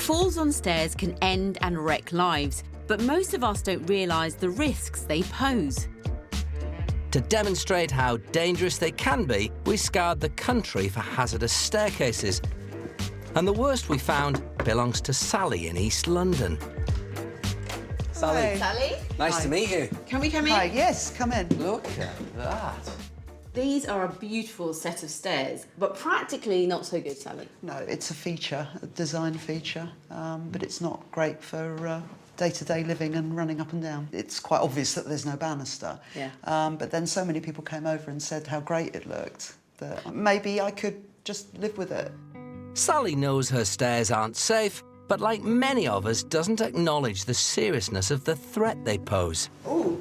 Falls on stairs can end and wreck lives, but most of us don't realise the risks they pose. To demonstrate how dangerous they can be, we scoured the country for hazardous staircases. And the worst we found belongs to Sally in East London. Sally. Hi. Sally? Nice Hi. to meet you. Can we come in? Hi, yes, come in. Look at that. These are a beautiful set of stairs, but practically not so good, Sally. No, it's a feature, a design feature, but it's not great for day-to-day living and running up and down. It's quite obvious that there's no banister. Yeah. But then so many people came over and said how great it looked that maybe I could just live with it. Sally knows her stairs aren't safe, but like many of us, doesn't acknowledge the seriousness of the threat they pose. Oh.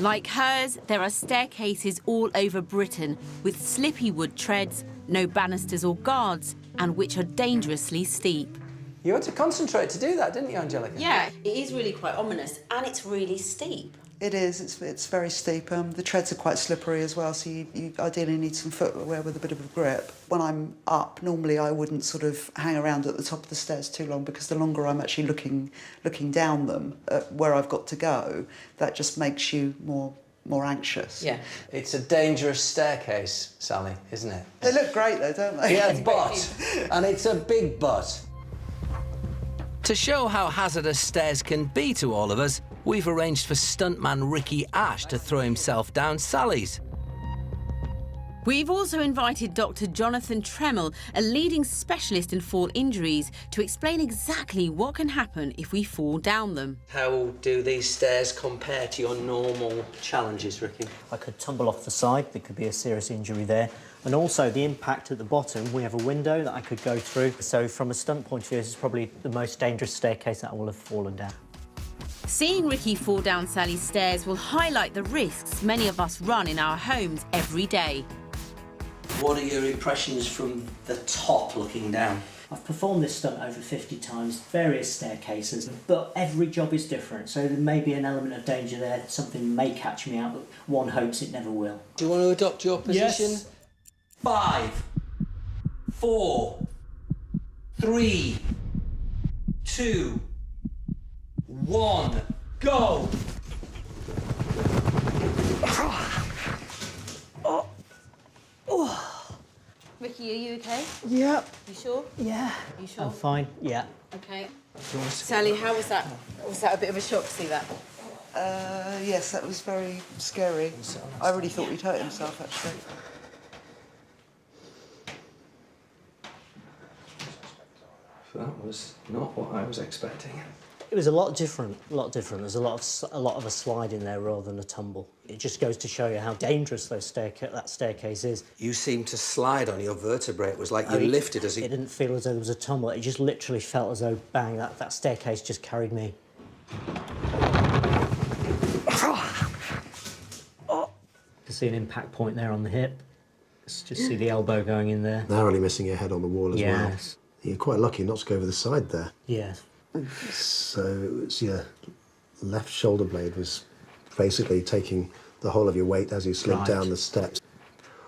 Like hers, there are staircases all over Britain with slippy wood treads, no banisters or guards, and which are dangerously steep. You had to concentrate to do that, didn't you, Angelica? Yeah, it is really quite ominous, and it's really steep. It is, it's very steep. The treads are quite slippery as well, so you ideally need some footwear with a bit of a grip. When I'm up, normally I wouldn't sort of hang around at the top of the stairs too long, because the longer I'm actually looking down them at where I've got to go, that just makes you more anxious. Yeah. It's a dangerous staircase, Sally, isn't it? They look great though, don't they? Yeah, but. And it's a big but. To show how hazardous stairs can be to all of us, we've arranged for stuntman Ricky Ash to throw himself down Sally's. We've also invited Dr. Jonathan Tremmell, a leading specialist in fall injuries, to explain exactly what can happen if we fall down them. How do these stairs compare to your normal challenges, Ricky? I could tumble off the side, there could be a serious injury there. And also the impact at the bottom, we have a window that I could go through. So from a stunt point of view, this is probably the most dangerous staircase that I will have fallen down. Seeing Ricky fall down Sally's stairs will highlight the risks many of us run in our homes every day. What are your impressions from the top looking down? I've performed this stunt over 50 times, various staircases, but every job is different. So there may be an element of danger there, something may catch me out, but one hopes it never will. Do you want to adopt your position? Yes. 5, 4, 3, 2, 1, go! Ricky, are you okay? Yeah. You sure? Yeah. You sure? I'm fine, yeah. Okay. Sally, how was that? Was that a bit of a shock to see that? Yes, that was very scary. I really thought he'd hurt himself, actually. That was not what I was expecting. It was a lot different, There's a lot of a slide in there rather than a tumble. It just goes to show you how dangerous that staircase is. You seemed to slide on your vertebrae. It was like you lifted as It didn't feel as though there was a tumble. It just literally felt as though, bang, that staircase just carried me. You can see an impact point there on the hip. Just see the elbow going in there. Narrowly missing your head on the wall as well. Yes. You're quite lucky not to go over the side there. Yes. So it was your left shoulder blade was basically taking the whole of your weight as you slid Right. down the steps.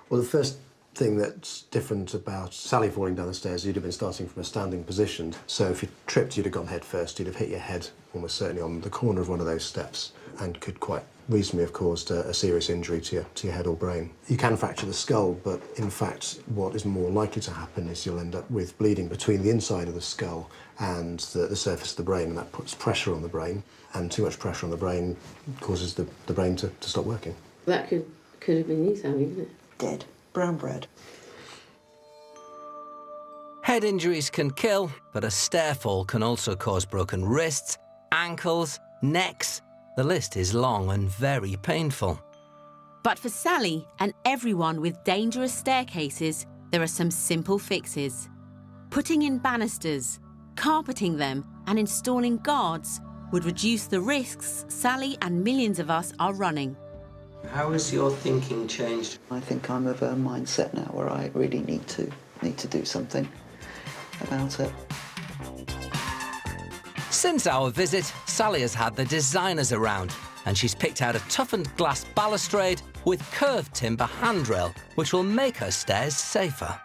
Well, the first thing that's different about Sally falling down the stairs, you'd have been starting from a standing position. So if you tripped, you'd have gone head first. You'd have hit your head almost certainly on the corner of one of those steps and could quite reasonably have caused a serious injury to your head or brain. You can fracture the skull, but in fact, what is more likely to happen is you'll end up with bleeding between the inside of the skull and the surface of the brain, and that puts pressure on the brain, and too much pressure on the brain causes the brain to stop working. That could have been you, Sally, couldn't it? Dead. Brown bread. Head injuries can kill, but a stair fall can also cause broken wrists, ankles, necks. The list is long and very painful. But for Sally and everyone with dangerous staircases, there are some simple fixes. Putting in banisters, carpeting them, and installing guards would reduce the risks Sally and millions of us are running. How has your thinking changed? I think I'm of a mindset now where I really need to do something about it. Since our visit, Sally has had the designers around, and she's picked out a toughened glass balustrade with curved timber handrail, which will make her stairs safer.